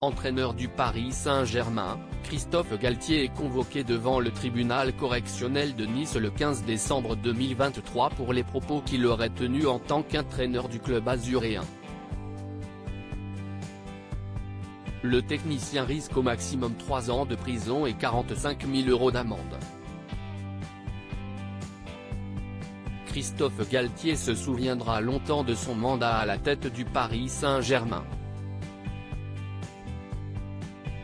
Entraîneur du Paris Saint-Germain, Christophe Galtier est convoqué devant le tribunal correctionnel de Nice le 15 décembre 2023 pour les propos qu'il aurait tenus en tant qu'entraîneur du club azuréen. Le technicien risque au maximum 3 ans de prison et 45 000 € d'amende. Christophe Galtier se souviendra longtemps de son mandat à la tête du Paris Saint-Germain.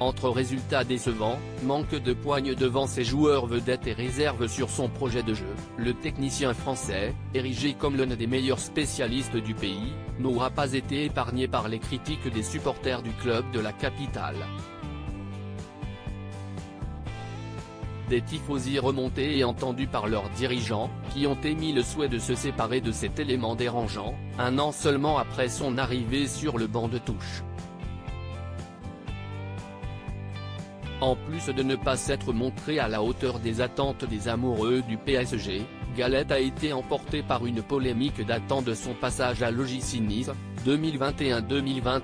Entre résultats décevants, manque de poigne devant ses joueurs vedettes et réserve sur son projet de jeu, le technicien français, érigé comme l'un des meilleurs spécialistes du pays, n'aura pas été épargné par les critiques des supporters du club de la capitale. Des tifosi remontés et entendus par leurs dirigeants, qui ont émis le souhait de se séparer de cet élément dérangeant, un an seulement après son arrivée sur le banc de touche. En plus de ne pas s'être montré à la hauteur des attentes des amoureux du PSG, Galtier a été emporté par une polémique datant de son passage à l'OGC Nice, 2021-2022.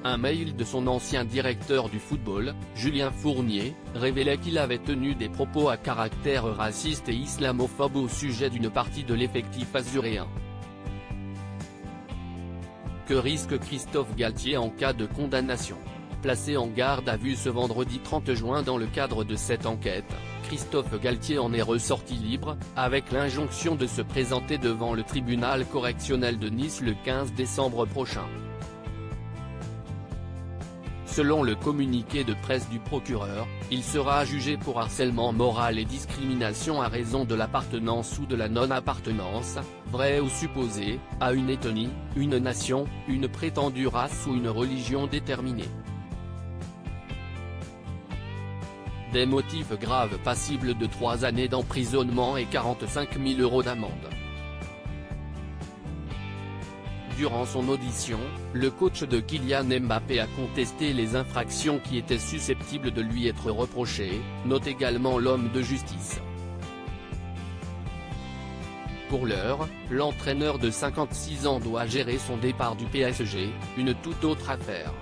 Un mail de son ancien directeur du football, Julien Fournier, révélait qu'il avait tenu des propos à caractère raciste et islamophobe au sujet d'une partie de l'effectif azuréen. Que risque Christophe Galtier en cas de condamnation? Placé en garde à vue ce vendredi 30 juin dans le cadre de cette enquête, Christophe Galtier en est ressorti libre, avec l'injonction de se présenter devant le tribunal correctionnel de Nice le 15 décembre prochain. Selon le communiqué de presse du procureur, il sera jugé pour harcèlement moral et discrimination à raison de l'appartenance ou de la non-appartenance, vraie ou supposée, à une ethnie, une nation, une prétendue race ou une religion déterminée. Des motifs graves passibles de 3 années d'emprisonnement et 45 000 € d'amende. Durant son audition, le coach de Kylian Mbappé a contesté les infractions qui étaient susceptibles de lui être reprochées, note également l'homme de justice. Pour l'heure, l'entraîneur de 56 ans doit gérer son départ du PSG, une toute autre affaire.